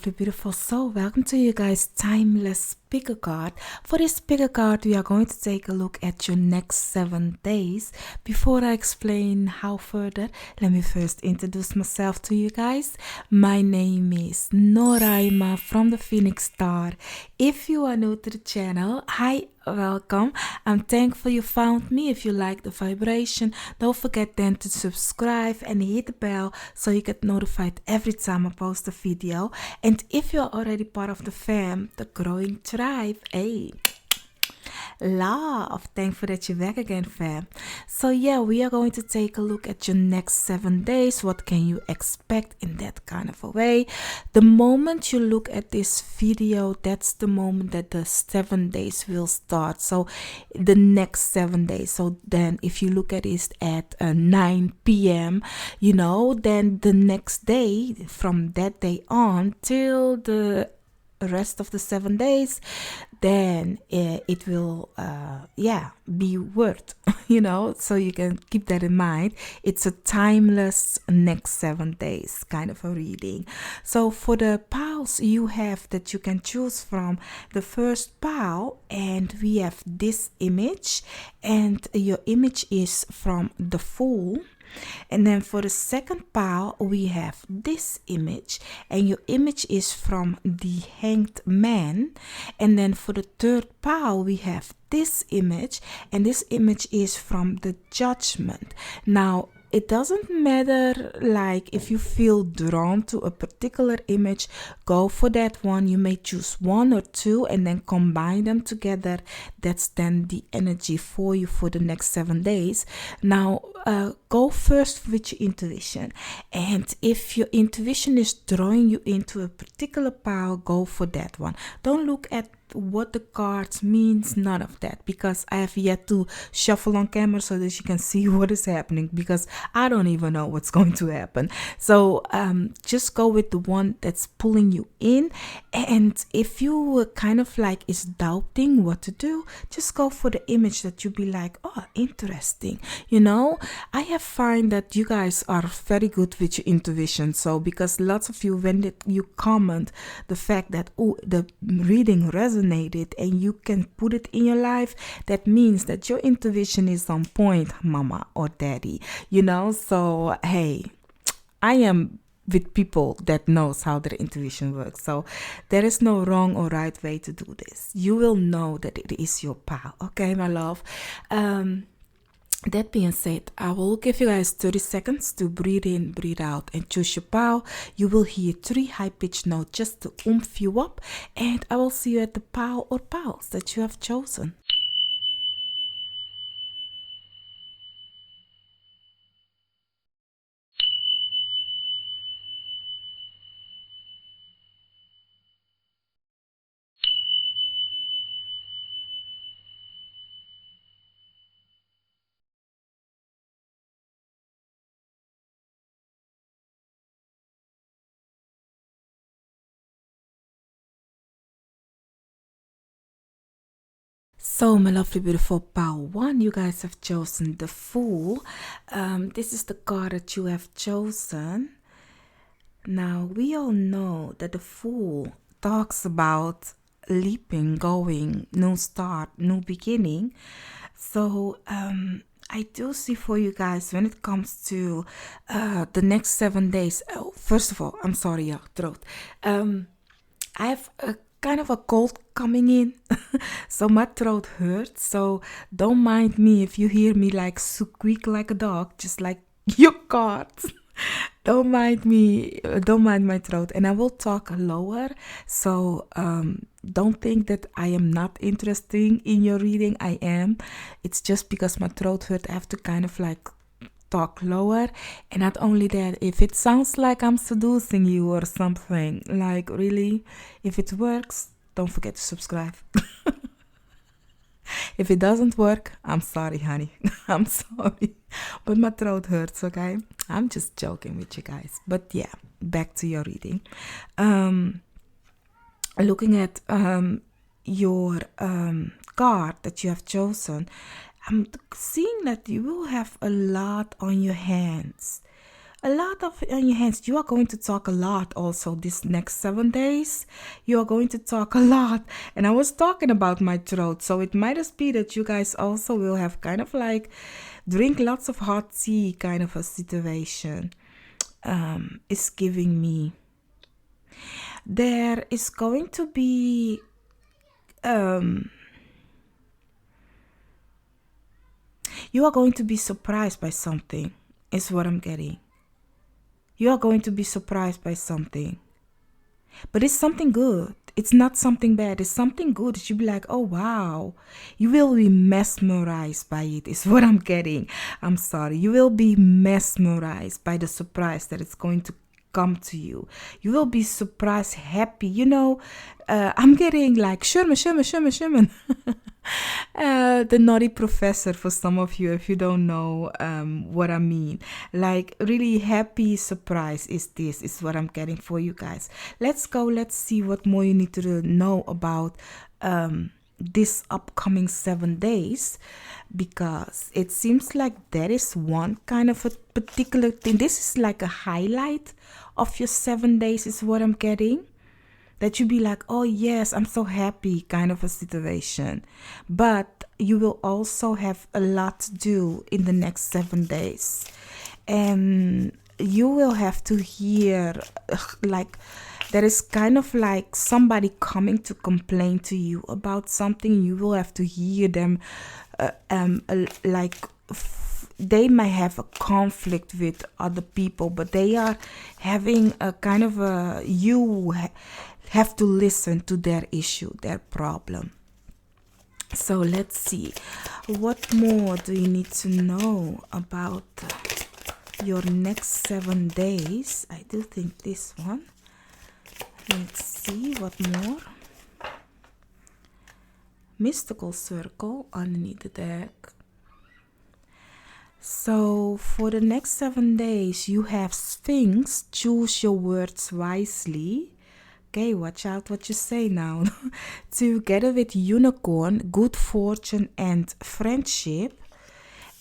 lovely, beautiful soul. Welcome to you guys' timeless picker card. For this picker card, we are going to take a look at your next 7 days. Before I explain how further, let me first introduce myself to you guys. My name is Noraima from the Phoenix Star. If you are new to the channel, hi, welcome. I'm thankful you found me. If you like the vibration, don't forget then to subscribe and hit the bell so you get notified every time I post a video. And if you're already part of the fam, the growing tribe, hey, love, thankful that you're back again, fam. So yeah, we are going to take a look at your next 7 days. What can you expect in that kind of a way? The moment you look at this video, that's the moment that the 7 days will start. So the next 7 days. So then if you look at it at 9 p.m, then the next day, from that day on till the rest of the 7 days, then it will be worth so you can keep that in mind. It's a timeless next 7 days kind of a reading. So for the piles you have that you can choose from, the first pile, and we have this image, and your image is from the Fool. And then for the second pile, we have this image, and your image is from the Hanged Man. And then for the third pile, we have this image, and this image is from the Judgment. Now, it doesn't matter, like if you feel drawn to a particular image, go for that one. You may choose one or two and then combine them together. That's then the energy for you for the next 7 days. Now, go first with your intuition. And if your intuition is drawing you into a particular pile, go for that one. Don't look at what the cards means, none of that, because I have yet to shuffle on camera so that you can see what is happening, because I don't even know what's going to happen. So just go with the one that's pulling you in. And if you kind of like is doubting what to do, just go for the image that you be like, oh, interesting. I have find that you guys are very good with your intuition. So because lots of you, when you comment the fact that, oh, the reading resonates, and you can put it in your life, that means that your intuition is on point, mama or daddy. So hey, I am with people that knows how their intuition works. So there is no wrong or right way to do this. You will know that it is your pal. Okay, my love. That being said, I will give you guys 30 seconds to breathe in, breathe out, and choose your pile. You will hear 3 high-pitched notes just to oomph you up, and I will see you at the pile or piles that you have chosen. So, my lovely, beautiful pile 1, you guys have chosen the Fool. This is the card that you have chosen. Now, we all know that the Fool talks about leaping, going, new start, new beginning. So, I do see for you guys when it comes to the next 7 days. Oh, first of all, I'm sorry, your throat. I have a kind of a cold coming in, so my throat hurts. So don't mind me if you hear me like squeak like a dog, just like your cards. Don't mind me, don't mind my throat, and I will talk lower. So don't think that I am not interested in your reading. I am. It's just because my throat hurt, I have to kind of like talk lower. And not only that, if it sounds like I'm seducing you or something, like really, if it works, don't forget to subscribe. If it doesn't work, I'm sorry, honey. I'm sorry. But my throat hurts, okay? I'm just joking with you guys. But yeah, back to your reading. Looking at your card that you have chosen, I'm seeing that you will have a lot on your hands. a lot of on your hands. You are going to talk a lot also this next 7 days. You are going to talk a lot. And I was talking about my throat, so it might just be that you guys also will have kind of like drink lots of hot tea kind of a situation. It's giving me. There is going to be you are going to be surprised by something, is what I'm getting. You are going to be surprised by something. But it's something good. It's not something bad. It's something good. You'll be like, oh, wow. You will be mesmerized by it, is what I'm getting. I'm sorry. You will be mesmerized by the surprise that it's going to come to you. You will be surprised, happy. I'm getting like Sherman. The naughty professor for some of you, if you don't know what I mean. Like, really happy surprise is what I'm getting for you guys. Let's go. Let's see what more you need to know about this upcoming 7 days, because it seems like there is one kind of a particular thing. This is like a highlight of your 7 days, is what I'm getting. That you be like, oh yes, I'm so happy kind of a situation. But you will also have a lot to do in the next 7 days. And you will have to hear like there is kind of like somebody coming to complain to you about something. You will have to hear them they might have a conflict with other people, but they are having a kind of a have to listen to their issue, their problem. So let's see, what more do you need to know about your next 7 days? I do think this one. Let's see what more. Mystical circle underneath the deck. So for the next 7 days, you have Sphinx. Choose your words wisely. Okay, watch out what you say now. Together with Unicorn, good fortune and friendship.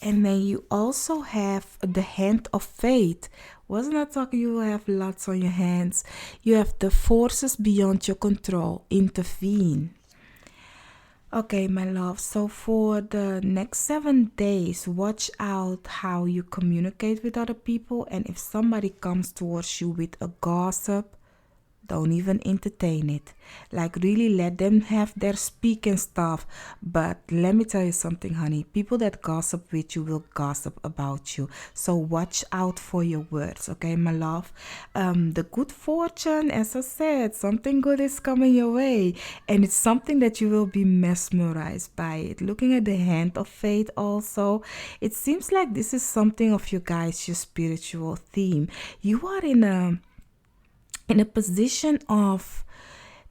And then you also have the Hand of Fate. Wasn't I talking you will have lots on your hands? You have the forces beyond your control. Intervene. Okay, my love. So for the next 7 days, watch out how you communicate with other people. And if somebody comes towards you with a gossip, don't even entertain it. Like, really let them have their speak and stuff. But let me tell you something, honey. People that gossip with you will gossip about you. So watch out for your words, okay, my love? The good fortune, as I said, something good is coming your way. And it's something that you will be mesmerized by it. Looking at the Hand of Fate also, it seems like this is something of you guys, your spiritual theme. You are in a position of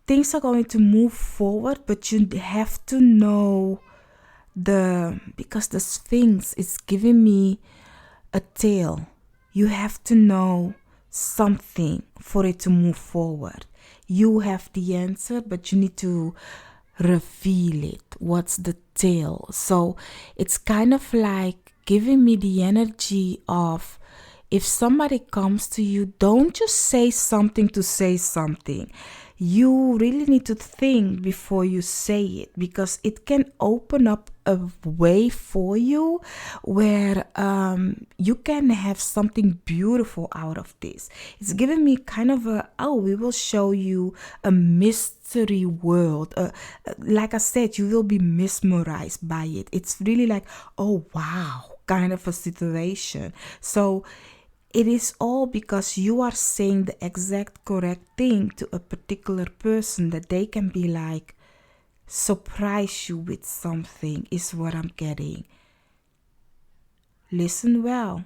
things are going to move forward, but you have to know because the Sphinx is giving me a tail. You have to know something for it to move forward. You have the answer, but you need to reveal it. What's the tail? So it's kind of like giving me the energy of, if somebody comes to you, don't just say something to say something. You really need to think before you say it, because it can open up a way for you where you can have something beautiful out of this. It's giving me kind of we will show you a mystery world. Like I said, you will be mesmerized by it. It's really like, oh wow, kind of a situation. So it is all because you are saying the exact correct thing to a particular person that they can be like, surprise you with something, is what I'm getting. Listen well.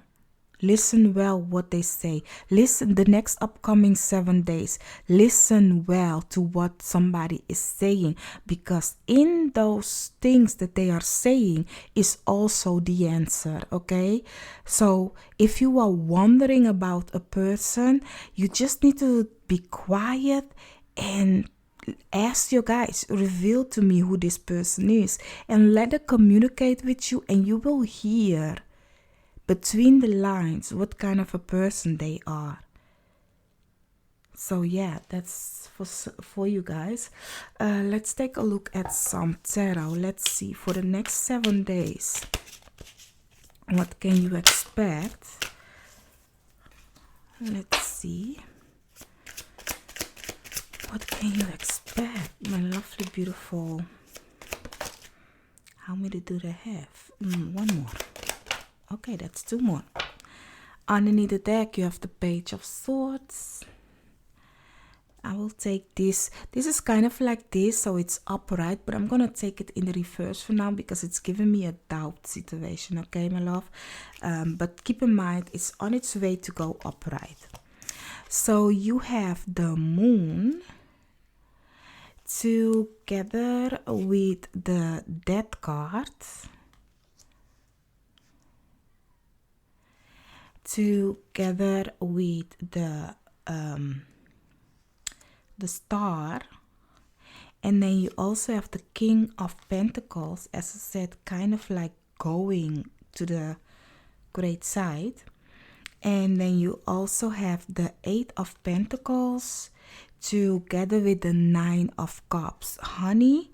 Listen well what they say. Listen the next upcoming 7 days. Listen well to what somebody is saying, because in those things that they are saying is also the answer, okay? So if you are wondering about a person, you just need to be quiet and ask your guys, reveal to me who this person is, and let them communicate with you, and you will hear between the lines what kind of a person they are. So yeah, that's for you guys. Let's take a look at some tarot. Let's see, for the next 7 days, what can you expect? Let's see. What can you expect, my lovely, beautiful? How many do they have? One more. Okay, that's 2 more. Underneath the deck, you have the Page of Swords. I will take this. This is kind of like this, so it's upright, but I'm gonna take it in the reverse for now because it's giving me a doubt situation, okay, my love? But keep in mind, it's on its way to go upright. So you have the Moon together with the Death card, together with the Star, and then you also have the King of Pentacles, as I said, kind of like going to the great side. And then you also have the 8 of Pentacles together with the 9 of Cups. Honey,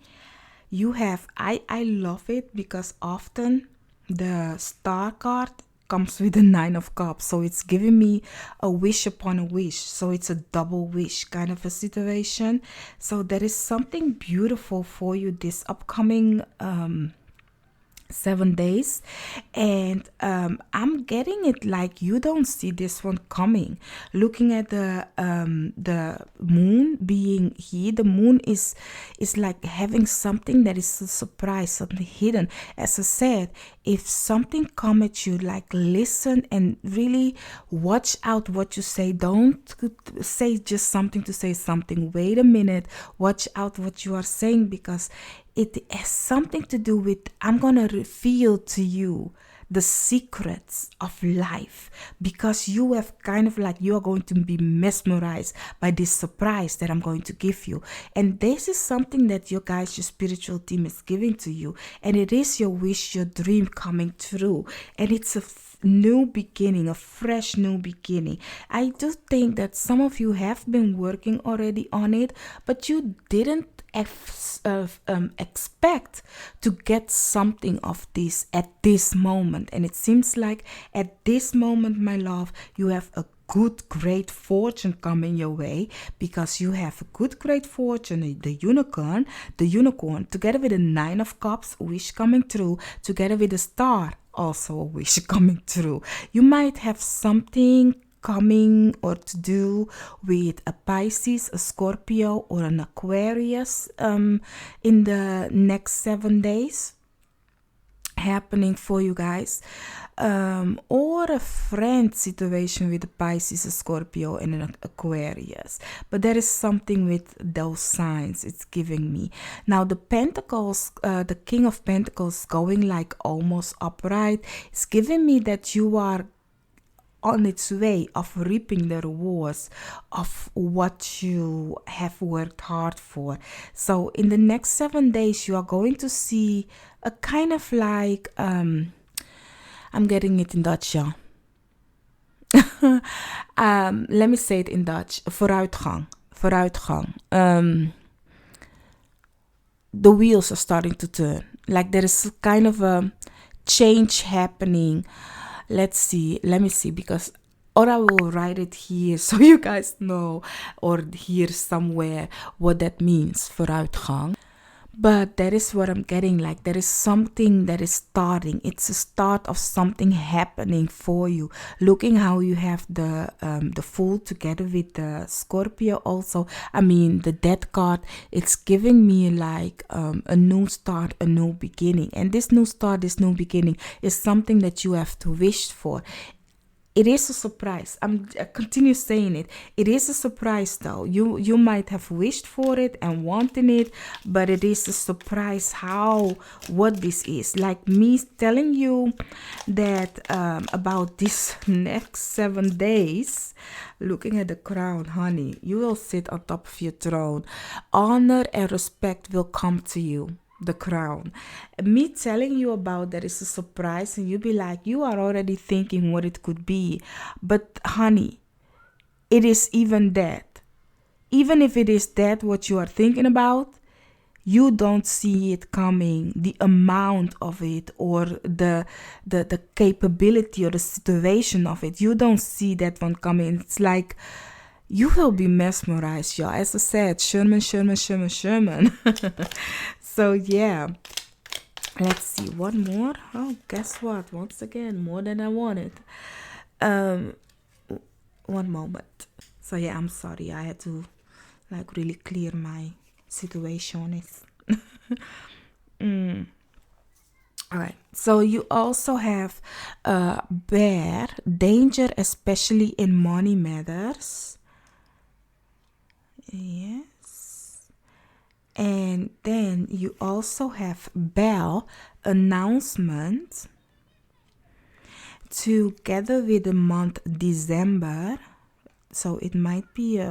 you have, I love it because often the Star card comes with the 9 of Cups, so it's giving me a wish upon a wish, so it's a double wish kind of a situation. So there is something beautiful for you this upcoming 7 days, and I'm getting it like you don't see this one coming. Looking at the moon being here, the moon is like having something that is a surprise, something hidden. As I said, if something come at you, like listen and really watch out what you say. Don't say just something to say something. Wait a minute, watch out what you are saying, because it has something to do with, I'm gonna reveal to you the secrets of life, because you have kind of like, you are going to be mesmerized by this surprise that I'm going to give you. And this is something that your guys, your spiritual team is giving to you, and it is your wish, your dream coming true, and it's a new beginning, a fresh new beginning. I do think that some of you have been working already on it, but you didn't expect to get something of this at this moment. And it seems like at this moment, my love, you have a good, great fortune coming your way, because you have a good, great fortune, the unicorn, together with the 9 of Cups, wish coming true, together with the Star, also a wish coming true. You might have something coming or to do with a Pisces, a Scorpio, or an Aquarius in the next 7 days happening for you guys, or a friend situation with a Pisces, a Scorpio, and an Aquarius. But there is something with those signs it's giving me. Now the Pentacles, the King of Pentacles going like almost upright, it's giving me that you are on its way of reaping the rewards of what you have worked hard for. So in the next 7 days, you are going to see a kind of like, I'm getting it in Dutch, yeah. Let me say it in Dutch. Vooruitgang. The wheels are starting to turn. Like there is kind of a change happening. Let me see, because, or I will write it here so you guys know, or hear somewhere what that means, vooruitgang. But that is what I'm getting, like there is something that is starting. It's a start of something happening for you. Looking how you have the Fool together with the Scorpio also. I mean the Death card, it's giving me like a new start, a new beginning. And this new start, this new beginning is something that you have to wish for. It is a surprise. I continue saying it. It is a surprise though. You might have wished for it and wanting it, but it is a surprise what this is. Like me telling you that about this next 7 days, looking at the crown, honey, you will sit on top of your throne. Honor and respect will come to you. the crown. Me telling you about that is a surprise, and you be like, you are already thinking what it could be. But honey, it is even that. Even if it is that what you are thinking about, you don't see it coming, the amount of it, or the capability or the situation of it. You don't see that one coming. It's like you will be mesmerized, y'all. As I said, Sherman, Sherman, Sherman, Sherman. So yeah, let's see, one more. Oh, guess what? Once again, more than I wanted. Um, one moment. So yeah, I'm sorry. I had to like really clear my situation. All right. So you also have bear, danger, especially in money matters. Yes. And then you also have bell, announcement, together with the month December. So it might be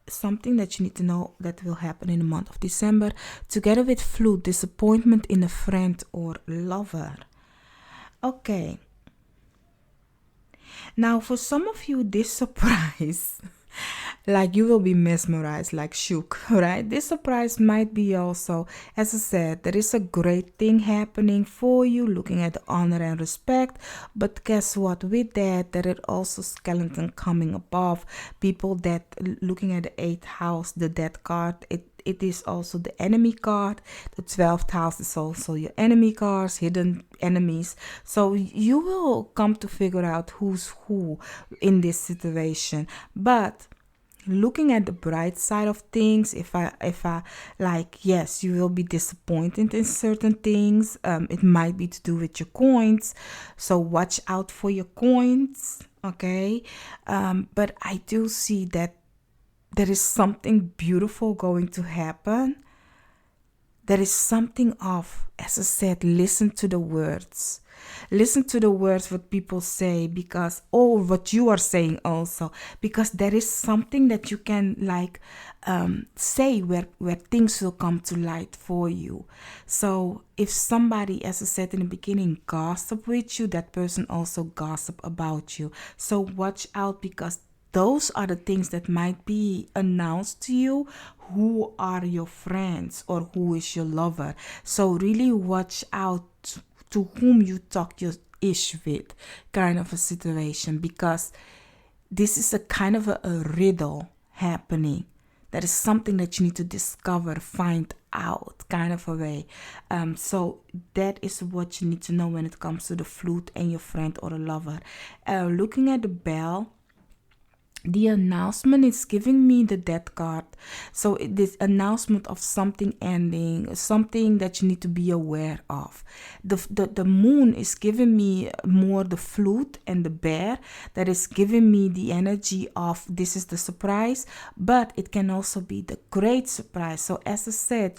something that you need to know that will happen in the month of December, together with flute, disappointment in a friend or lover. Okay. Now, for some of you, this surprise, like you will be mesmerized, like shook, right? This surprise might be also, as I said, there is a great thing happening for you, looking at the honor and respect. But guess what? With that, there is also skeleton coming above. People that looking at the 8th house, the death card, it is also the enemy card. The 12th house is also your enemy cards, hidden enemies. So you will come to figure out who's who in this situation. But looking at the bright side of things, if I like, yes, you will be disappointed in certain things. It might be to do with your coins, so watch out for your coins, okay? But I do see that there is something beautiful going to happen. There is something of, as I said, listen to the words. Listen to the words what people say, because, or what you are saying also, because there is something that you can like say where things will come to light for you. So if somebody, as I said in the beginning, gossip with you, that person also gossip about you. So watch out, because those are the things that might be announced to you. Who are your friends or who is your lover? So really watch out to whom you talk your ish with, kind of a situation, because this is a kind of a riddle happening. That is something that you need to discover, find out, kind of a way. So that is what you need to know when it comes to the flute and your friend or a lover. Looking at the bell, the announcement is giving me the death card. So this announcement of something ending, something that you need to be aware of. The moon is giving me more the flute and the bear. That is giving me the energy of this is the surprise, but it can also be the great surprise. So as I said,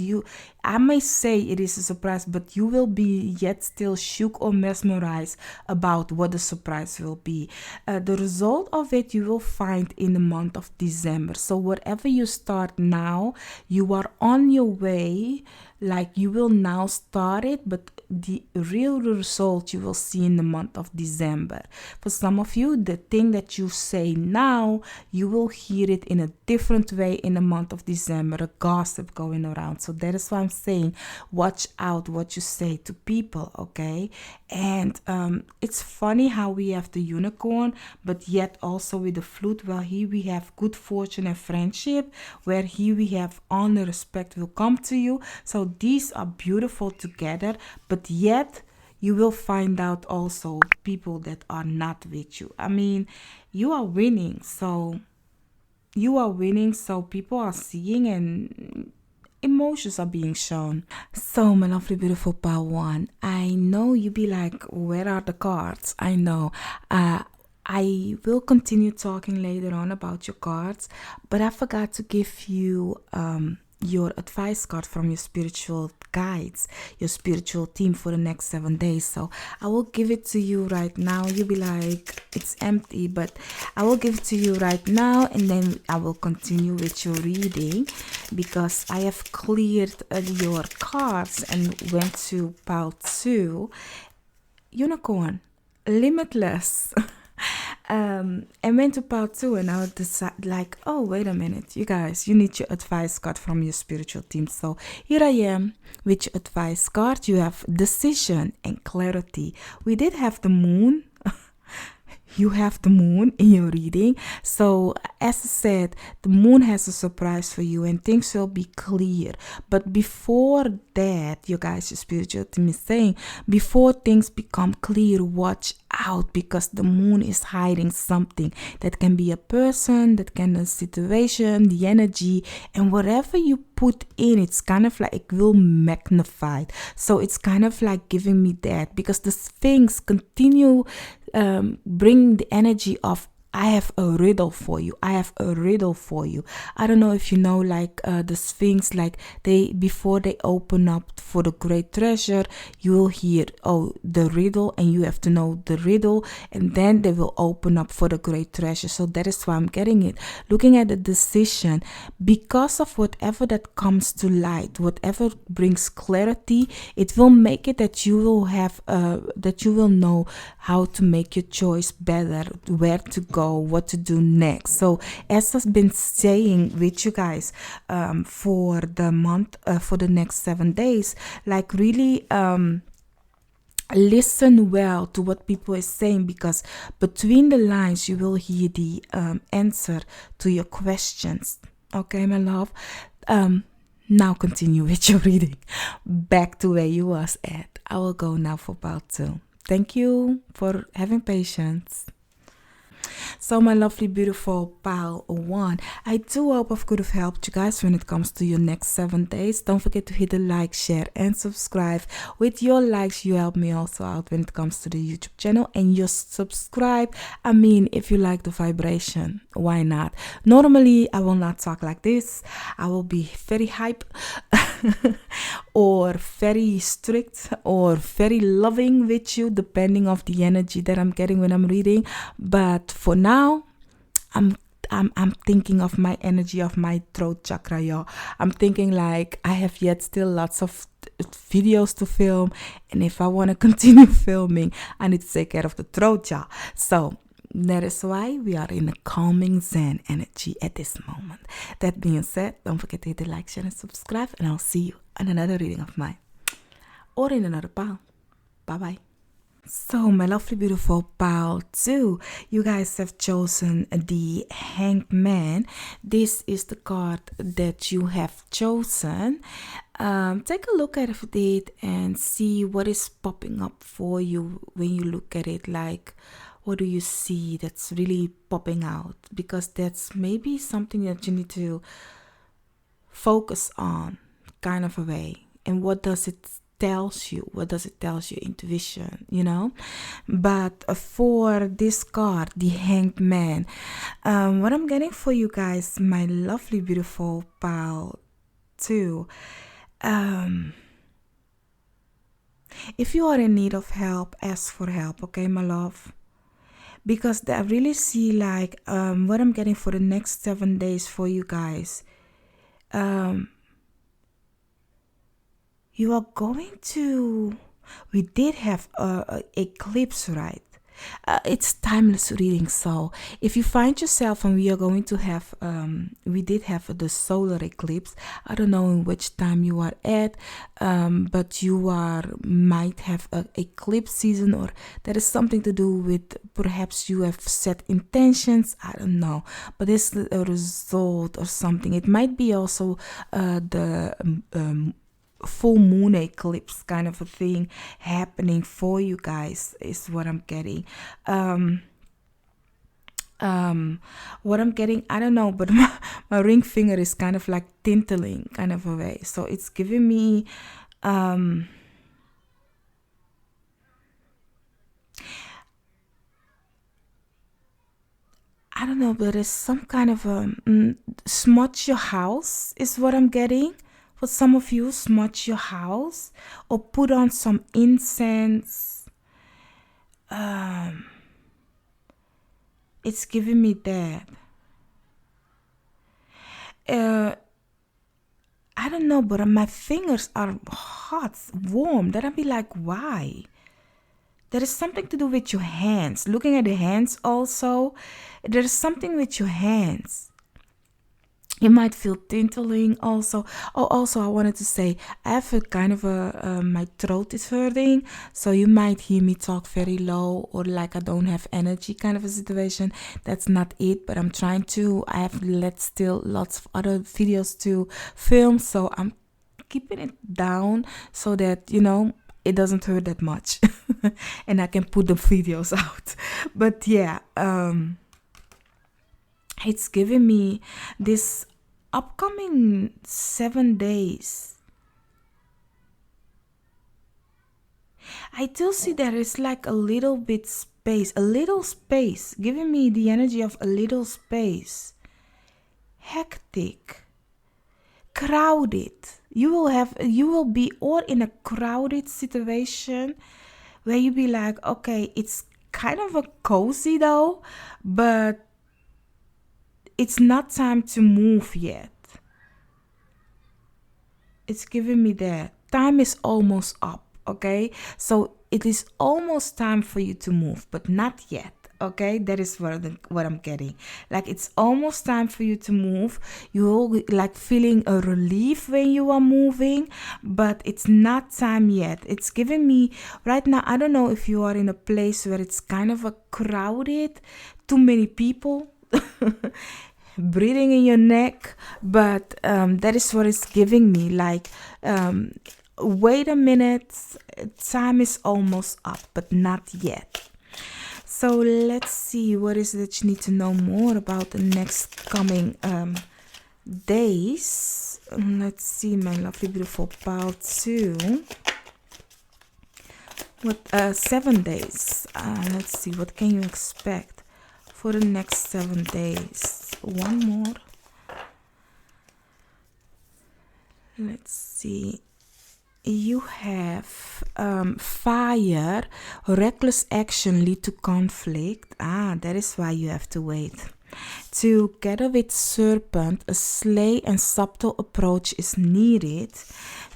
I may say it is a surprise, but you will be yet still shook or mesmerized about what the surprise will be. The result of it you will find in the month of December. So whatever you start now, you are on your way. Like you will now start it, but the real result you will see in the month of December. For some of you, the thing that you say now, you will hear it in a different way in the month of December, a gossip going around. So that is why I'm saying watch out what you say to people, okay? And it's funny how we have the unicorn, but yet also with the flute, well, here we have good fortune and friendship, where here we have honor, respect will come to you. So these are beautiful together, but yet you will find out also people that are not with you. I mean, you are winning, so people are seeing and emotions are being shown. So my lovely beautiful power one, I know you be like, where are the cards? I know. I will continue talking later on about your cards, but I forgot to give you your advice card from your spiritual guides, your spiritual team for the next 7 days. So I will give it to you right now. You'll be like, it's empty, but I will give it to you right now, and then I will continue with your reading because I have cleared your cards and went to pile 2, unicorn, limitless. I went to part 2 and I would decide like, oh, wait a minute, you guys, you need your advice card from your spiritual team. So here I am with your advice card. You have decision and clarity. We did have the moon. You have the moon in your reading. So as I said, the moon has a surprise for you and things will be clear. But before that, you guys, your spiritual team is saying, before things become clear, watch out, because the moon is hiding something. That can be a person, that can be a situation, the energy, and whatever you put in, it's kind of like it will magnify. So it's kind of like giving me that, because the things continue bring the energy of, I have a riddle for you. I have a riddle for you. I don't know if you know, like the Sphinx, like they, before they open up for the great treasure, you will hear, oh, the riddle, and you have to know the riddle, and then they will open up for the great treasure. So that is why I'm getting it. Looking at the decision, because of whatever that comes to light, whatever brings clarity, it will make it that you will have, that you will know how to make your choice better, where to go, what to do next. So as I've been saying with you guys for the month, for the next 7 days, like really listen well to what people are saying, because between the lines you will hear the answer to your questions. Okay, my love. Now continue with your reading. Back to where you was at. I will go now for part 2. Thank you for having patience. So my lovely, beautiful pile 1, I do hope I could have helped you guys when it comes to your next 7 days. Don't forget to hit the like, share, and subscribe. With your likes, you help me also out when it comes to the YouTube channel. And you subscribe, I mean, if you like the vibration, why not? Normally, I will not talk like this. I will be very hype or very strict or very loving with you, depending of the energy that I'm getting when I'm reading. But for now, I'm thinking of my energy of my throat chakra, y'all. I'm thinking like I have yet still lots of videos to film, and if I want to continue filming, I need to take care of the throat, y'all. So that is why we are in a calming Zen energy at this moment. That being said, don't forget to hit the like, share, and subscribe, and I'll see you on another reading of mine or in another pile. Bye bye. So my lovely, beautiful pile 2, you guys have chosen the Hanged Man. This is the card that you have chosen. Take a look at it and see what is popping up for you when you look at it. Like, what do you see that's really popping out? Because that's maybe something that you need to focus on, kind of a way. And what does it tells you? What does it tells you? Intuition, you know. But for this card, the Hanged Man, what I'm getting for you guys, my lovely, beautiful pile 2, if you are in need of help, ask for help, okay, my love? Because I really see like what I'm getting for the next 7 days for you guys, you are going to, we did have a eclipse, right? It's timeless reading. So if you find yourself, and we are going to have, we did have the solar eclipse. I don't know in which time you are at, but you might have an eclipse season, or that is something to do with perhaps you have set intentions. I don't know, but it's a result or something. It might be also the full moon eclipse kind of a thing happening for you guys, is what I'm getting. What I'm getting, I don't know, but my ring finger is kind of like tinkling kind of a way. So it's giving me I don't know, but it's some kind of smudge your house is what I'm getting For some of you, smudge your house or put on some incense. It's giving me that. I don't know, but my fingers are hot, warm. Then I'll be like, why? There is something to do with your hands. Looking at the hands also, there is something with your hands. You might feel tinkling also. Oh, also, I wanted to say, I have a kind of my throat is hurting. So you might hear me talk very low or like I don't have energy kind of a situation. That's not it, but I'm trying to. I have still lots of other videos to film. So I'm keeping it down so that, it doesn't hurt that much. And I can put the videos out. But yeah, it's giving me this upcoming 7 days. I do see there is like a little space, giving me the energy of a little space. Hectic, crowded. You will be or in a crowded situation where you be like, okay, it's kind of a cozy though, but it's not time to move yet. It's giving me that. Time is almost up, okay? So it is almost time for you to move, but not yet. Okay, that is what I'm getting. Like it's almost time for you to move. You're like feeling a relief when you are moving, but it's not time yet. It's giving me right now. I don't know if you are in a place where it's kind of a crowded, too many people. Breathing in your neck, but that is what it's giving me. Like, wait a minute, time is almost up, but not yet. So let's see what is it that you need to know more about the next coming days. Let's see, my lovely, beautiful pile 2. What 7 days? Let's see, what can you expect for the next 7 days? One more. Let's see. You have fire, reckless action lead to conflict. That is why you have to wait. Together with serpent, a sly and subtle approach is needed.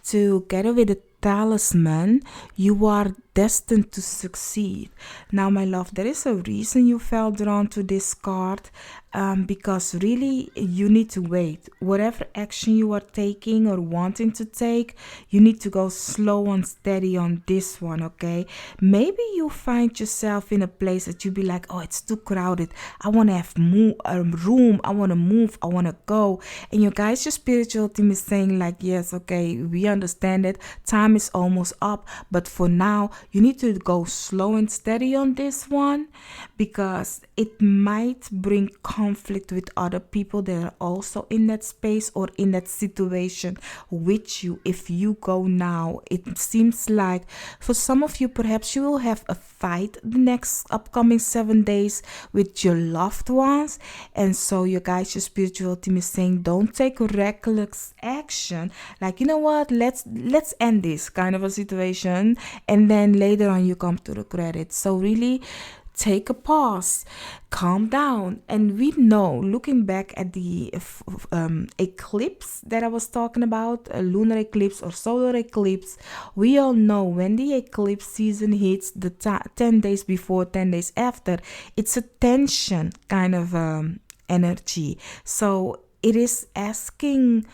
Together with a talisman, you are destined to succeed. Now, my love, there is a reason you felt drawn to this card, because really you need to wait. Whatever action you are taking or wanting to take, you need to go slow and steady on this one, okay? Maybe you find yourself in a place that you be like, oh, it's too crowded. I want to have room. I want to move. I want to go. And your guys, your spiritual team is saying like, yes, okay, we understand it. Time is almost up. But for now, you need to go slow and steady on this one, because it might bring conflict with other people that are also in that space or in that situation with you. If you go now, it seems like for some of you, perhaps you will have a fight the next upcoming 7 days with your loved ones. And so your guys, your spiritual team is saying, don't take reckless action. Like, you know what, let's end this kind of a situation, and then later on you come to regret it. So really take a pause, calm down. And we know, looking back at the eclipse that I was talking about, a lunar eclipse or solar eclipse, we all know when the eclipse season hits, the 10 days before, 10 days after, it's a tension kind of energy. So it is asking,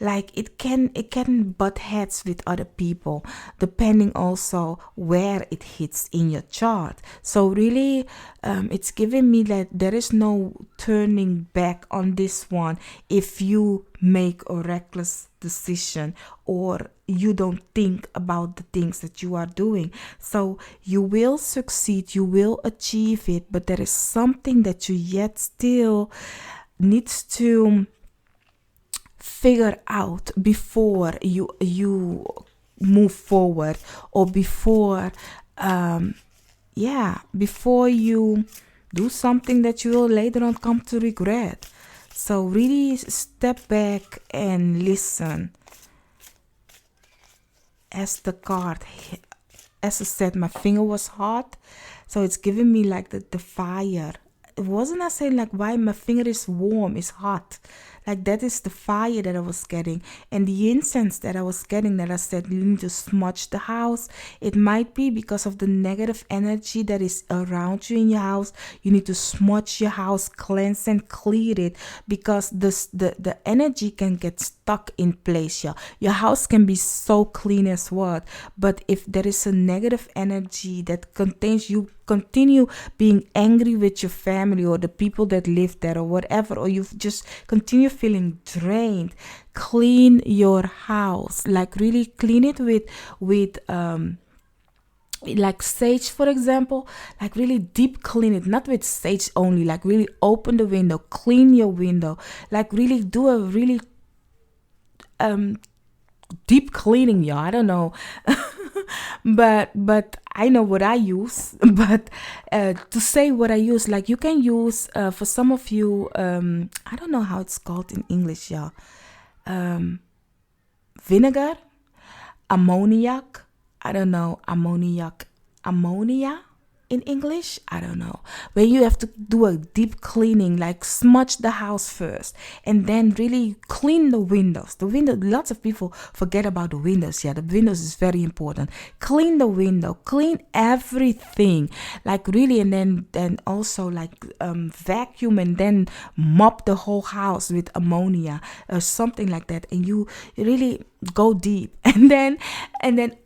like it can butt heads with other people, depending also where it hits in your chart. So really, it's giving me that there is no turning back on this one if you make a reckless decision or you don't think about the things that you are doing. So you will succeed, you will achieve it, but there is something that you yet still needs to figure out before you move forward, or before before you do something that you will later on come to regret. So really step back and listen. as the card, as I said, my finger was hot, so it's giving me like the fire. It wasn't I saying like why my finger is warm, it's hot. Like that is the fire that I was getting, and the incense that I was getting, that I said you need to smudge the house. It might be because of the negative energy that is around you in your house. You need to smudge your house, cleanse and clear it, because the energy can get stuck in place. Your house can be so clean as what, but if there is a negative energy that contains, you continue being angry with your family or the people that live there or whatever, or you just continue feeling drained, clean your house. Like really clean it with like sage, for example. Like really deep clean it, not with sage only, like really open the window, clean your window, like really do a really deep cleaning, y'all. I don't know. but I know what I use. But to say what I use, like you can use for some of you, I don't know how it's called in English, y'all. Vinegar, ammoniac, I don't know, ammonia in English, I don't know. When you have to do a deep cleaning, like smudge the house first and then really clean the windows. The window, lots of people forget about the windows. Yeah, the windows is very important. Clean the window, clean everything, like really, and then also like vacuum and then mop the whole house with ammonia or something like that. And you really go deep and then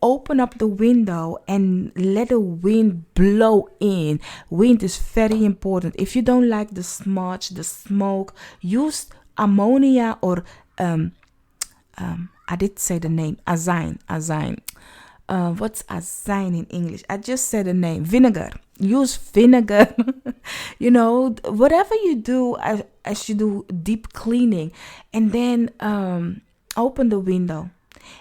open up the window and let the wind blow in. Wind is very important. If you don't like the smudge, the smoke, use ammonia or I did say the name, azine. What's azine in English? I just said the name, vinegar. Use vinegar. Whatever you do as you do deep cleaning, and then open the window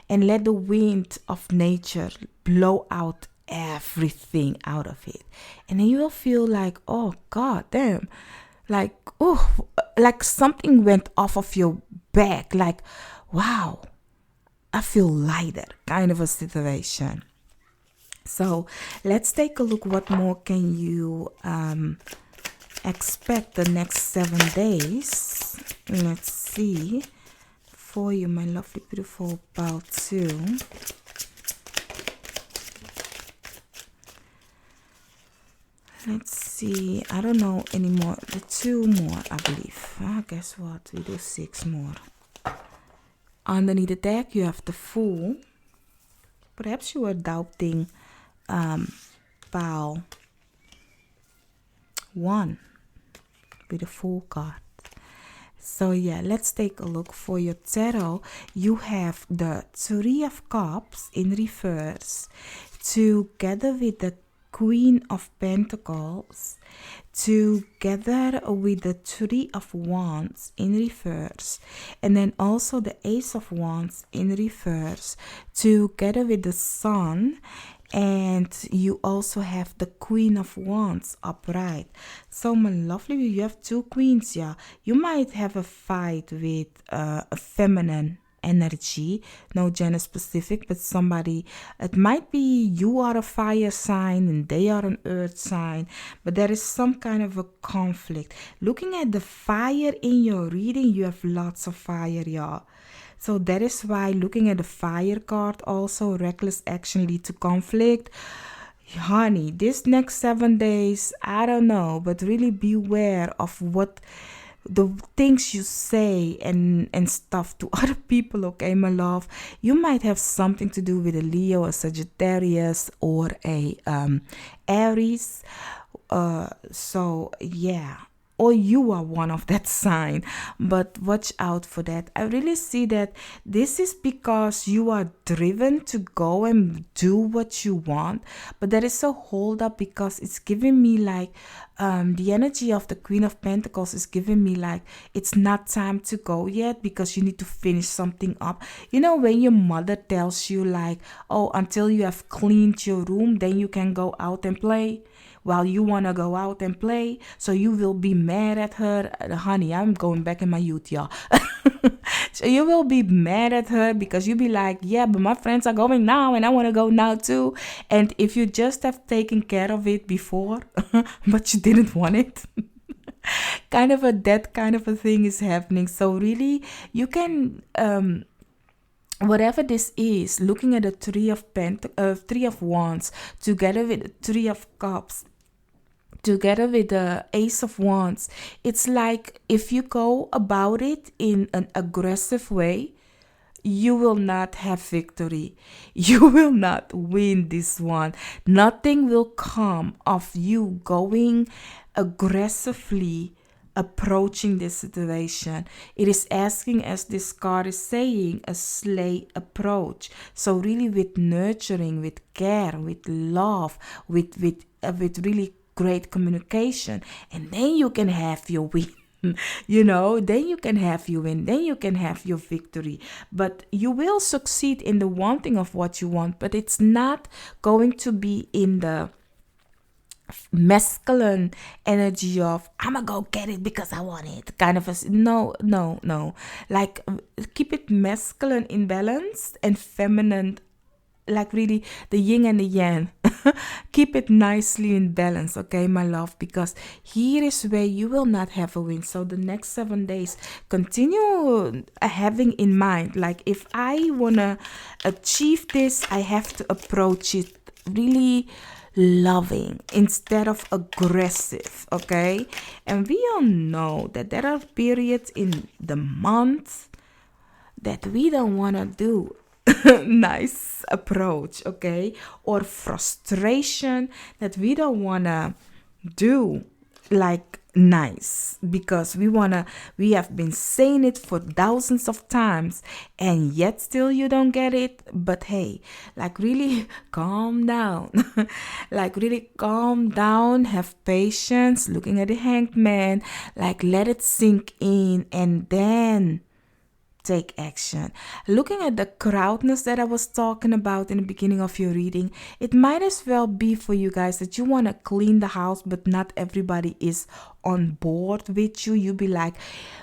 and let the wind of nature blow out everything out of it. And then you will feel like, oh god damn, like, oh, like something went off of your back, like, wow, I feel lighter, kind of a situation. So let's take a look. What more can you expect the next 7 days? Let's see for you, my lovely, beautiful pal, too. Let's see. I don't know anymore. The 2 more, I believe. Guess what? We do 6 more. Underneath the deck, you have the Fool. Perhaps you are doubting pile 1 with the Fool card. So yeah, let's take a look for your tarot. You have the 3 of Cups in reverse together with the Queen of Pentacles, together with the 3 of Wands in reverse, and then also the Ace of Wands in reverse, together with the Sun, and you also have the Queen of Wands upright. So my lovely, you have 2 queens. Yeah, you might have a fight with a feminine energy, no gender specific, but somebody, it might be you are a fire sign and they are an earth sign, but there is some kind of a conflict. Looking at the fire in your reading, you have lots of fire, y'all. So that is why looking at the fire card, also reckless action lead to conflict. Honey, this next 7 days, I don't know, but really beware of what the things you say and stuff to other people, okay, my love. You might have something to do with a Leo, a Sagittarius, or a Aries. So yeah, or you are one of that sign, but watch out for that. I really see that this is because you are driven to go and do what you want, but there is a hold up because it's giving me like the energy of the Queen of Pentacles is giving me like it's not time to go yet because you need to finish something up. You know, when your mother tells you like, oh, until you have cleaned your room, then you can go out and play. While you want to go out and play, so you will be mad at her. Honey, I'm going back in my youth, y'all. So you will be mad at her because you be like, yeah, but my friends are going now and I want to go now too. And if you just have taken care of it before, but you didn't want it, kind of a that kind of a thing is happening. So really, you can whatever this is, looking at the three of wands together with the three of cups, together with the ace of wands, it's like if you go about it in an aggressive way, you will not have victory. You will not win this one. Nothing will come of you going aggressively approaching this situation. It is asking, as this card is saying, a slay approach. So really with nurturing, with care, with love, with really great communication, and then you can have your win. Then you can have your win, then you can have your victory. But you will succeed in the wanting of what you want, but it's not going to be in the masculine energy of I'ma go get it because I want it kind of no, like keep it masculine in balance and feminine, like really the yin and the yang. Keep it nicely in balance, okay, my love, because here is where you will not have a win. So the next 7 days, continue having in mind, like if I wanna achieve this, I have to approach it really loving instead of aggressive, okay? And we all know that there are periods in the month that we don't want to do nice approach, okay? Or frustration that we don't want to do like nice, because we have been saying it for thousands of times and yet still you don't get it. But hey, like really calm down. Like really calm down, have patience, looking at the hanged man, like let it sink in and then take action. Looking at the crowdness that I was talking about in the beginning of your reading, it might as well be for you guys that you want to clean the house, but not everybody is on board with you. You be like,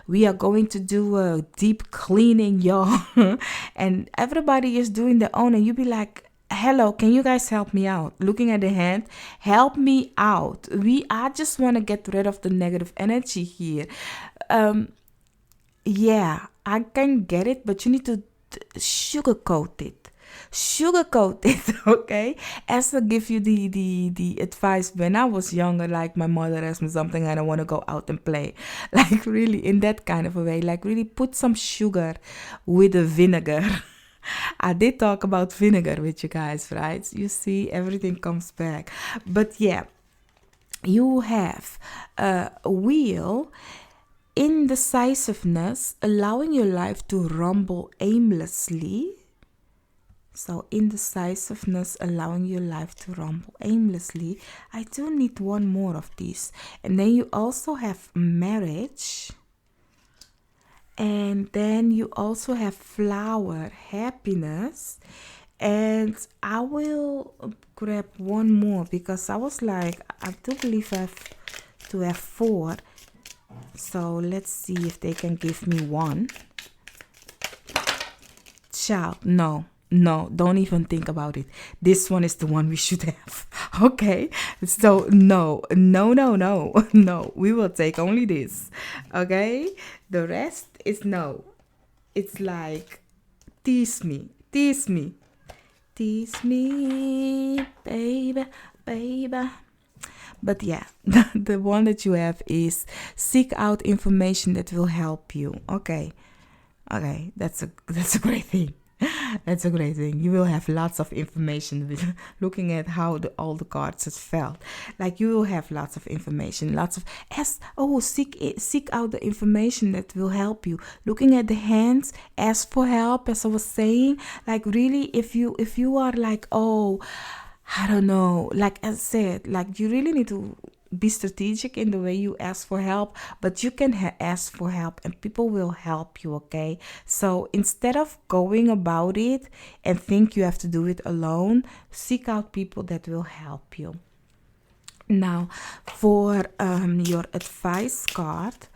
we are going to do a deep cleaning, y'all. And everybody is doing their own, and you be like, hello, can you guys help me out? Looking at the hand, help me out. I just want to get rid of the negative energy here. Yeah, I can get it, but you need to sugarcoat it. Sugarcoat it, okay? As I give you the advice when I was younger, like my mother asked me something and I want to go out and play. Like really in that kind of a way, like really put some sugar with the vinegar. I did talk about vinegar with you guys, right? You see, everything comes back. But yeah, you have a wheel. Indecisiveness, allowing your life to rumble aimlessly. So indecisiveness, allowing your life to rumble aimlessly. I do need one more of these. And then you also have marriage. And then you also have flower, happiness. And I will grab one more because I was like, I do believe I have to have 4. So let's see if they can give me one. Child, no, don't even think about it. This one is the one we should have. Okay, so no, we will take only this. Okay, the rest is no. It's like tease me, baby. But yeah, the one that you have is seek out information that will help you. Okay, that's a great thing. That's a great thing. You will have lots of information with looking at how all the cards has felt. Like you will have lots of information, seek out the information that will help you. Looking at the hands, ask for help, as I was saying. Like really, if you are like, oh, I don't know, like I said, like you really need to be strategic in the way you ask for help, but you can ask for help and people will help you, okay? So instead of going about it and think you have to do it alone, seek out people that will help you. Now, for your advice card,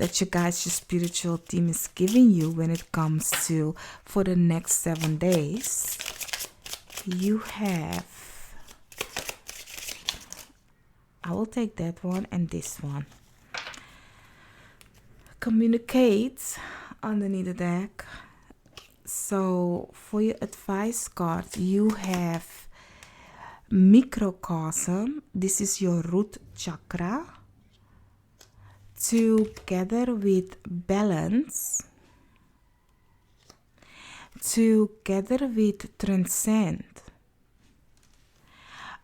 that your guys, your spiritual team is giving you when it comes to for the next 7 days. You have, I will take that one and this one. Communicate underneath the deck. So for your advice card, you have microcosm. This is your root chakra. Together with balance. Together with transcend.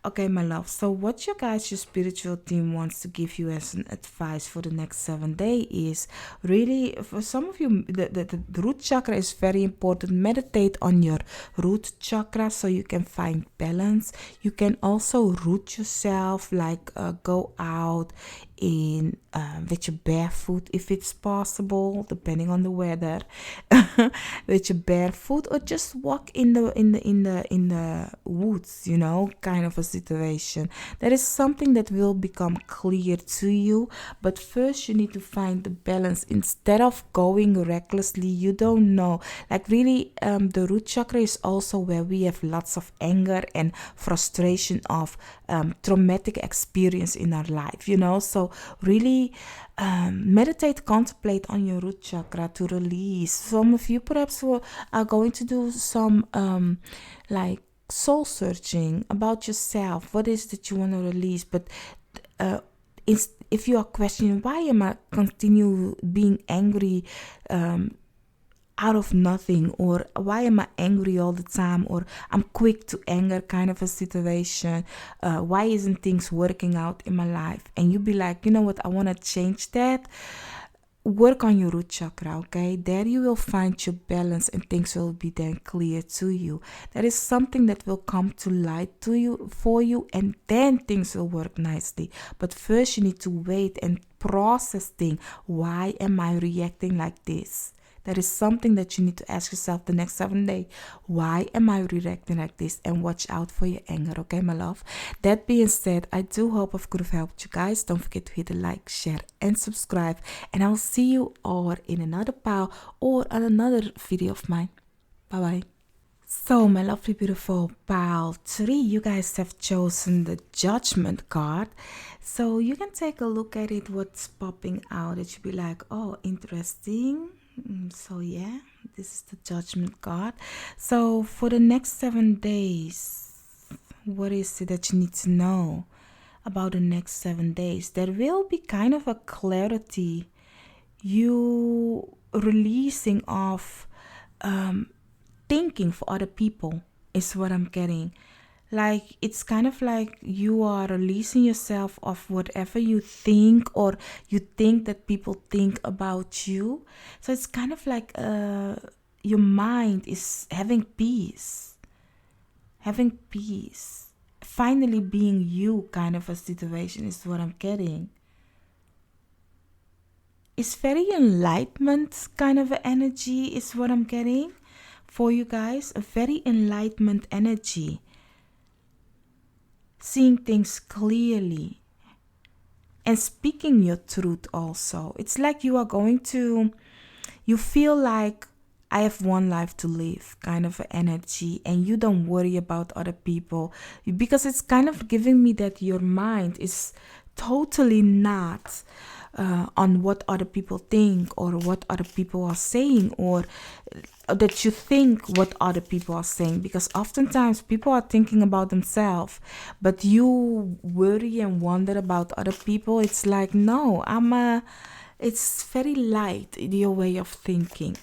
Okay, my love. So what your guys, your spiritual team wants to give you as an advice for the next 7 days is really, for some of you, the root chakra is very important. Meditate on your root chakra so you can find balance. You can also root yourself, like go out in with your barefoot if it's possible, depending on the weather, with your barefoot, or just walk in the woods, you know, kind of a situation. That is something that will become clear to you, but first you need to find the balance instead of going recklessly. You don't know, like really, the root chakra is also where we have lots of anger and frustration of traumatic experience in our life, you know. So really meditate, contemplate on your root chakra to release. Some of you perhaps are going to do some like soul searching about yourself. What is that you want to release? But if you are questioning, why am I continue being angry out of nothing, or why am I angry all the time, or I'm quick to anger kind of a situation, why isn't things working out in my life? And you be like, you know what, I want to change that. Work on your root chakra, okay? There you will find your balance and things will be then clear to you. That is something that will come to light to you, for you, and then things will work nicely. But first you need to wait and process things. Why am I reacting like this? That is something that you need to ask yourself the next 7 days. Why am I reacting like this? And watch out for your anger, okay, my love? That being said, I do hope I could have helped you guys. Don't forget to hit the like, share, and subscribe. And I'll see you all in another pile or on another video of mine. Bye-bye. So, my lovely, beautiful pile 3, you guys have chosen the Judgment card. So, you can take a look at it, what's popping out. It should be like, oh, interesting. So yeah, this is the Judgment card. So for the next 7 days, what is it that you need to know about the next 7 days? There will be kind of a clarity, you releasing of thinking for other people is what I'm getting. Like, it's kind of like you are releasing yourself of whatever you think, or you think that people think about you. So it's kind of like your mind is having peace, finally being you kind of a situation is what I'm getting. It's very enlightenment kind of an energy is what I'm getting for you guys. A very enlightenment energy. Seeing things clearly and speaking your truth also. It's like you are going to, you feel like I have one life to live kind of energy, and you don't worry about other people, because it's kind of giving me that your mind is totally not on what other people think or what other people are saying, or that you think what other people are saying, because oftentimes people are thinking about themselves, but you worry and wonder about other people. It's like, no, it's very light, your way of thinking.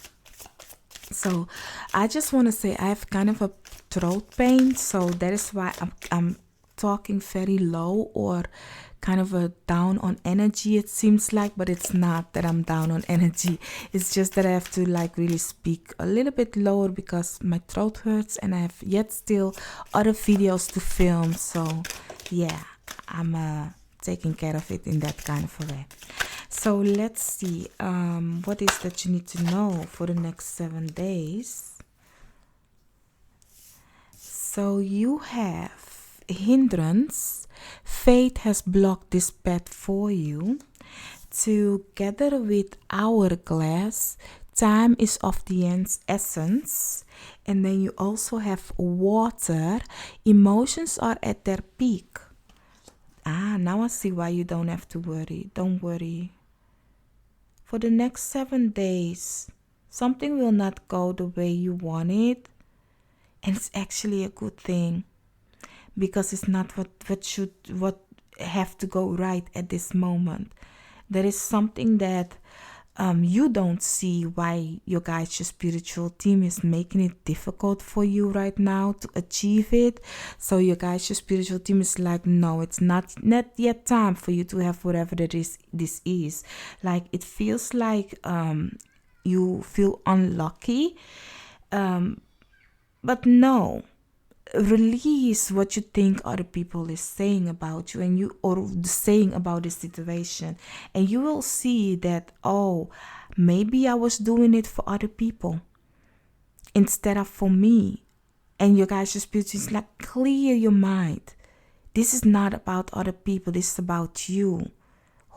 So I just want to say I have kind of a throat pain, so that is why I'm talking very low or kind of a down on energy, it seems like, but it's not that I'm down on energy. It's just that I have to like really speak a little bit lower because my throat hurts and I have yet still other videos to film. So yeah, I'm taking care of it in that kind of a way. So let's see, what is that you need to know for the next 7 days. So you have hindrance. Fate has blocked this path for you. together with hourglass, time is of the essence. And then you also have water, emotions are at their peak. Now I see why you don't have to worry. Don't worry. For the next 7 days, something will not go the way you want it. And it's actually a good thing, because it's not what have to go right at this moment. There is something that you don't see why your guys, your spiritual team is making it difficult for you right now to achieve it. So your guys, your spiritual team is like, no, it's not yet time for you to have whatever this is. Like, it feels like you feel unlucky, but no, release what you think other people is saying about you, and you or saying about the situation, and you will see that, oh, maybe I was doing it for other people instead of for me. And your guys' spirit is like, clear your mind. This is not about other people, this is about you.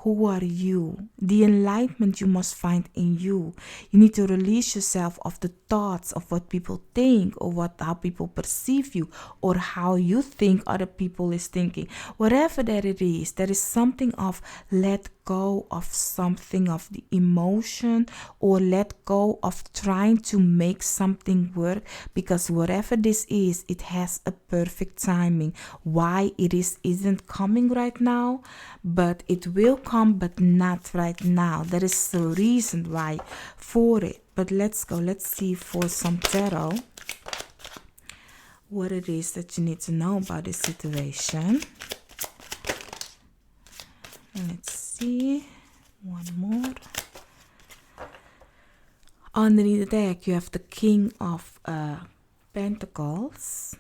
Who are you? The enlightenment you must find in you. You need to release yourself of the thoughts of what people think, or how people perceive you, or how you think other people is thinking. Whatever that it is, there is something of let go of something of the emotion, or let go of trying to make something work, because whatever this is, it has a perfect timing. Why it isn't coming right now, but it will come, but not right now. There is a reason why for it. But let's see for some tarot what it is that you need to know about this situation. Let's see, one more. Underneath the deck you have the King of Pentacles.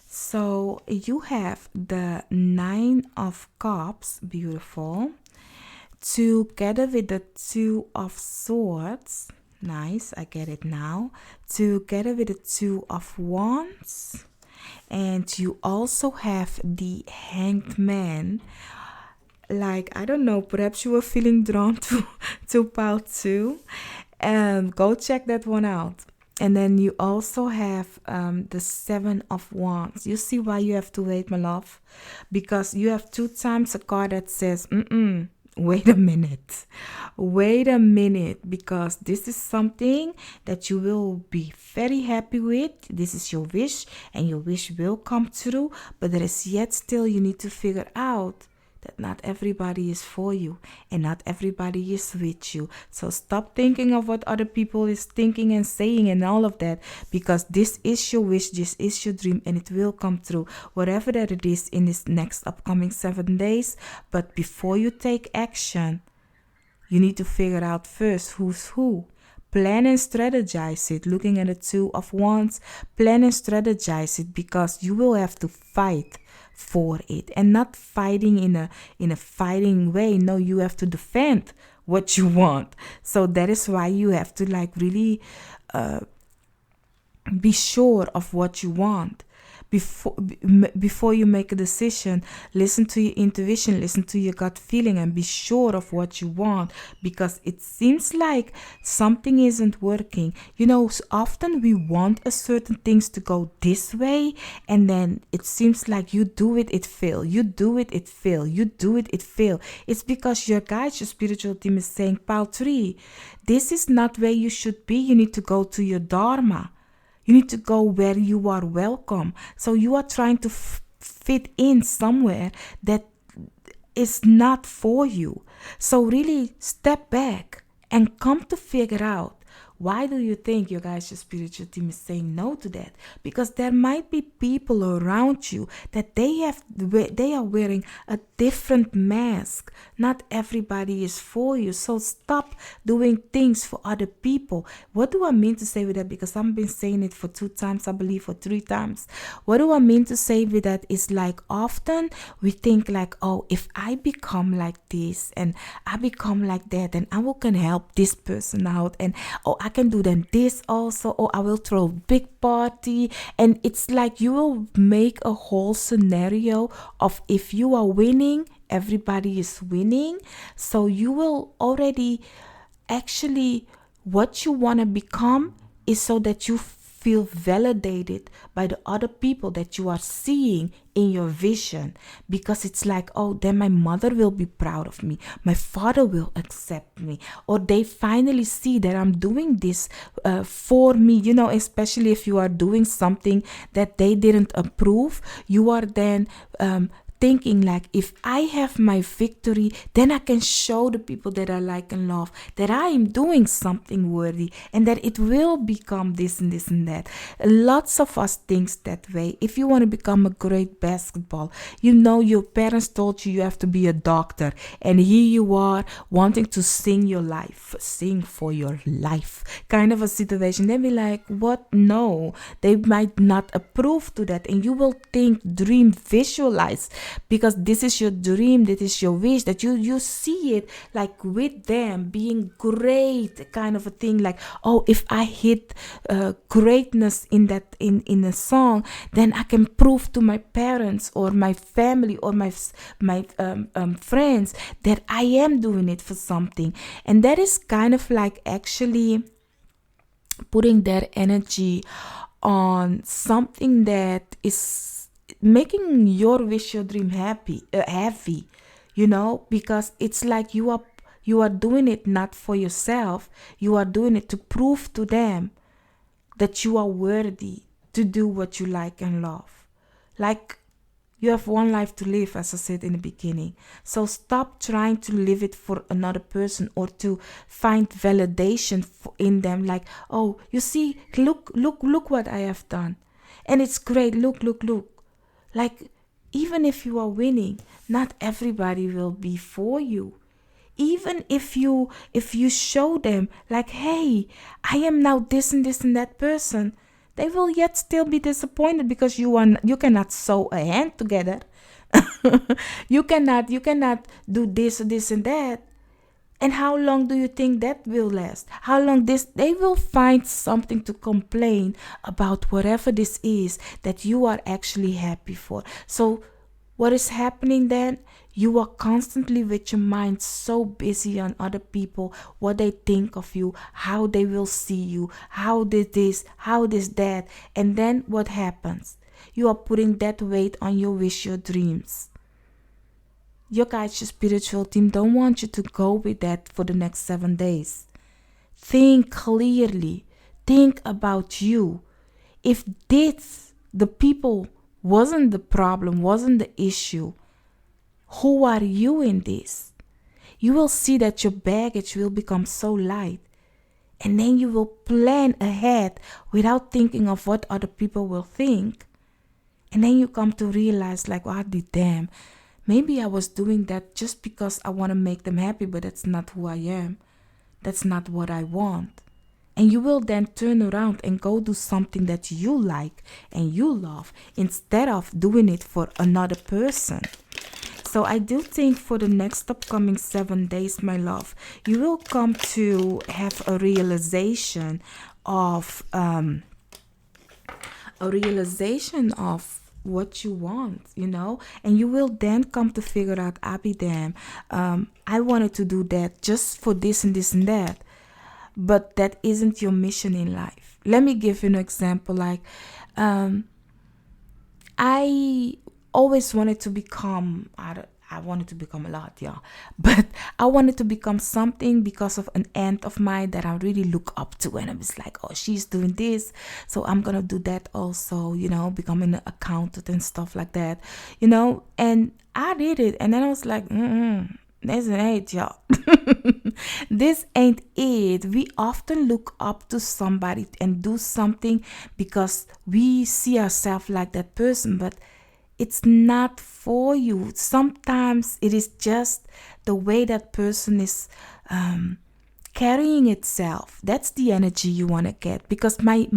So you have the Nine of Cups, beautiful, together with the Two of Swords. Nice, I get it now. Together with the Two of Wands. And you also have the Hanged Man. Like, I don't know, perhaps you were feeling drawn to pile 2. Go check that one out. And then you also have the Seven of Wands. You see why you have to wait, my love? Because you have 2 times a card that says, wait a minute. Wait a minute, because this is something that you will be very happy with. This is your wish, and your wish will come true. But there is yet still, you need to figure out that not everybody is for you, and not everybody is with you. So stop thinking of what other people is thinking and saying and all of that, because this is your wish, this is your dream, and it will come true, whatever that it is in this next upcoming 7 days. But before you take action, you need to figure out first who's who. Plan and strategize it. Looking at the Two of Wands, plan and strategize it, because you will have to fight for it, and not fighting in a fighting way. No, you have to defend what you want. So that is why you have to like really be sure of what you want. Before you make a decision, listen to your intuition, listen to your gut feeling, and be sure of what you want, because it seems like something isn't working. You know, so often we want a certain things to go this way, and then it seems like you do it, it fail. You do it, it fail. You do it, it fail. It's because your guide, your spiritual team is saying, pile 3, this is not where you should be. You need to go to your Dharma. You need to go where you are welcome. So you are trying to fit in somewhere that is not for you. So really step back and come to figure out, why do you think your guys, your spiritual team is saying no to that? Because there might be people around you that they are wearing a different mask. Not everybody is for you. So stop doing things for other people. What do I mean to say with that? Because I've been saying it for 2 times, I believe, or 3 times. What do I mean to say with that is, like, often we think like, oh, if I become like this and I become like that, then I will can help this person out, and oh, I can do then this also, or I will throw a big party. And it's like you will make a whole scenario of if you are winning, everybody is winning. So you will already actually, what you want to become is so that you feel validated by the other people that you are seeing in your vision, because it's like, oh, then my mother will be proud of me, my father will accept me, or they finally see that I'm doing this for me, especially if you are doing something that they didn't approve. You are then thinking like, if I have my victory, then I can show the people that I like and love that I am doing something worthy, and that it will become this and this and that. Lots of us thinks that way. If you want to become a great basketball, your parents told you have to be a doctor, and here you are wanting to sing for your life kind of a situation. They'll be like, what? No, they might not approve to that, and you will think, dream, visualize, because this is your dream, this is your wish, that you see it like with them being great kind of a thing, like, oh, if I hit greatness in that in a song, then I can prove to my parents or my family or my friends that I am doing it for something. And that is kind of like actually putting their energy on something that is making your wish, your dream heavy, because it's like you are doing it not for yourself, you are doing it to prove to them that you are worthy to do what you like and love. Like, you have one life to live, as I said in the beginning. So stop trying to live it for another person or to find validation in them. Like, oh, you see, look what I have done. And it's great. Look. Like, even if you are winning, not everybody will be for you. Even if you show them like, hey, I am now this and this and that person, they will yet still be disappointed, because you cannot sew a hand together. you cannot do this and that. And how long do you think that will last? How long they will find something to complain about, whatever this is that you are actually happy for. So what is happening then? You are constantly with your mind so busy on other people, what they think of you, how they will see you, how this, that. And then what happens? You are putting that weight on your wish, your dreams. Your guys, your spiritual team don't want you to go with that for the next 7 days. Think clearly. Think about you. If the people wasn't the problem, wasn't the issue, who are you in this? You will see that your baggage will become so light. And then you will plan ahead without thinking of what other people will think. And then you come to realize, like, oh, damn, maybe I was doing that just because I want to make them happy, but that's not who I am. That's not what I want. And you will then turn around and go do something that you like and you love, instead of doing it for another person. So I do think for the next upcoming 7 days, my love, you will come to have a realization of what you want, and you will then come to figure out, Abidam, I wanted to do that just for this and this and that, but that isn't your mission in life. Let me give you an example. Like, I always wanted to become, I wanted to become a lot, yeah. But I wanted to become something because of an aunt of mine that I really look up to. And I was like, oh, she's doing this, so I'm going to do that also, becoming an accountant and stuff like that, And I did it. And then I was like, this ain't it, y'all. This ain't it. We often look up to somebody and do something because we see ourselves like that person, but it's not for you. Sometimes it is just the way that person is carrying itself. That's the energy you want to get. Because my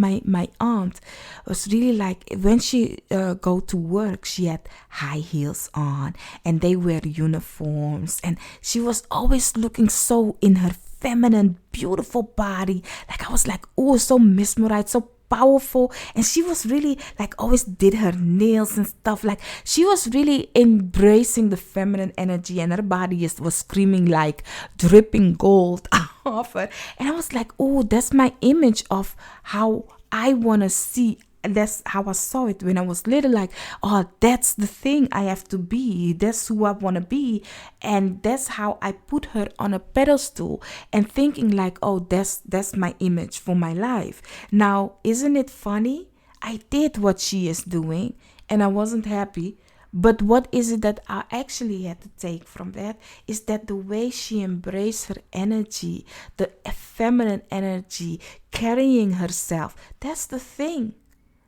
aunt was really like, when she go to work, she had high heels on and they wear uniforms, and she was always looking so in her feminine, beautiful body. Like I was like, oh, so mesmerized, so powerful. And she was really like always did her nails and stuff. Like she was really embracing the feminine energy, and her body was screaming like dripping gold off her. And I was like, oh, that's my image of how I want to see. That's how I saw it when I was little. Like, oh, that's the thing I have to be. That's who I want to be. And that's how I put her on a pedestal and thinking like, oh, that's my image for my life. Now, isn't it funny? I did what she is doing and I wasn't happy. But what is it that I actually had to take from that is that the way she embraced her energy, the feminine energy, carrying herself, that's the thing.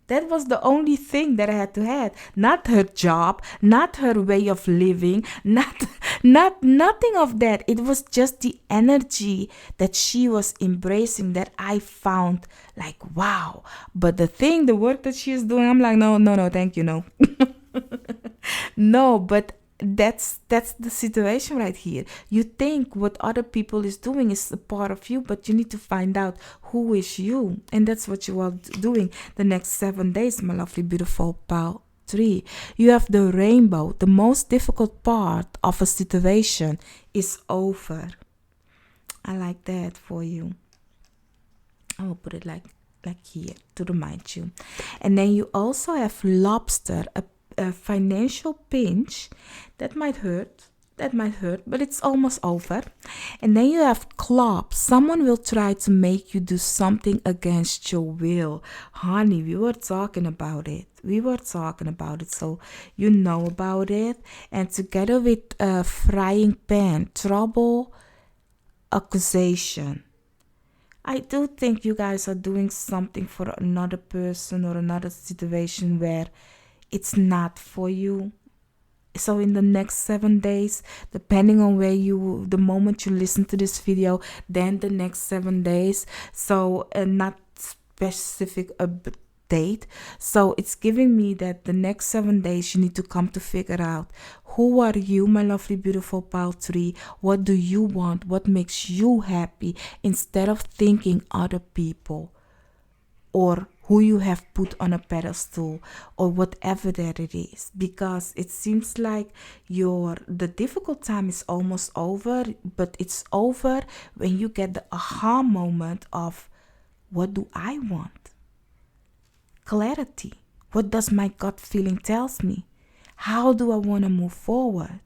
That was the only thing that I had to have. Not her job, not her way of living, not nothing of that. It was just the energy that she was embracing that I found like wow. But the work that she is doing, I'm like, no, thank you, no. No, but that's the situation right here. You think what other people is doing is a part of you, but you need to find out who is you, and that's what you are doing the next 7 days, my lovely beautiful pal 3. You have the rainbow. The most difficult part of a situation is over. I like that for you. I will put it like here to remind you. And then you also have lobster, a financial pinch that might hurt, but it's almost over. And then you have club. Someone will try to make you do something against your will. Honey, we were talking about it. So you know about it. And together with a frying pan, trouble, accusation. I do think you guys are doing something for another person or another situation where it's not for you. So in the next 7 days, depending on the moment you listen to this video, then the next 7 days. So not specific a date. So it's giving me that the next 7 days you need to come to figure out who are you, my lovely beautiful pile 3. What do you want? What makes you happy? Instead of thinking other people or who you have put on a pedestal or whatever that it is, because it seems like the difficult time is almost over, but it's over when you get the aha moment of what do I want? Clarity. What does my gut feeling tells me? How do I want to move forward?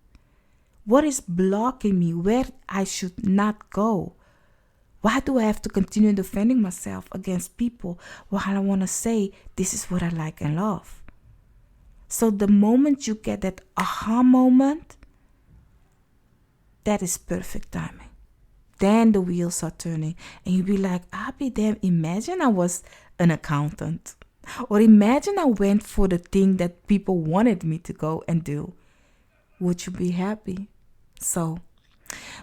What is blocking me? Where I should not go? Why do I have to continue defending myself against people while I want to say this is what I like and love? So the moment you get that aha moment, that is perfect timing. Then the wheels are turning and you be like, I'll be damn, imagine I was an accountant. Or imagine I went for the thing that people wanted me to go and do. Would you be happy? So,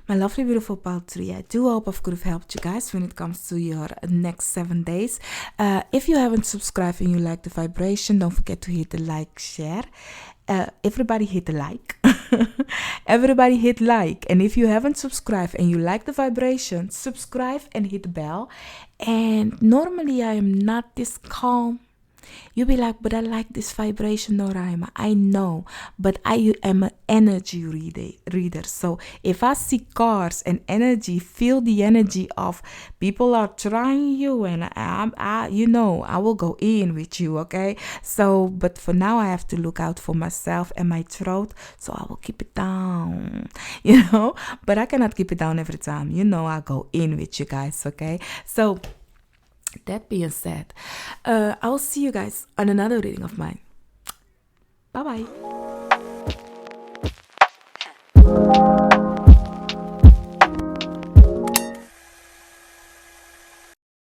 my lovely beautiful pile 3, I do hope I could have helped you guys when it comes to your next 7 days. If you haven't subscribed and you like the vibration, don't forget to hit the like, share. Everybody hit the like. Everybody hit like. And if you haven't subscribed and you like the vibration, subscribe and hit the bell. And normally I am not this calm. You'll be like, but I like this vibration, Noraima. I know, but I am an energy reader. So if I see cars and energy, feel the energy of people are trying you, and I will go in with you, okay? So, but for now, I have to look out for myself and my throat, so I will keep it down, But I cannot keep it down every time. I go in with you guys, okay? So, that being said, I'll see you guys on another reading of mine. Bye-bye.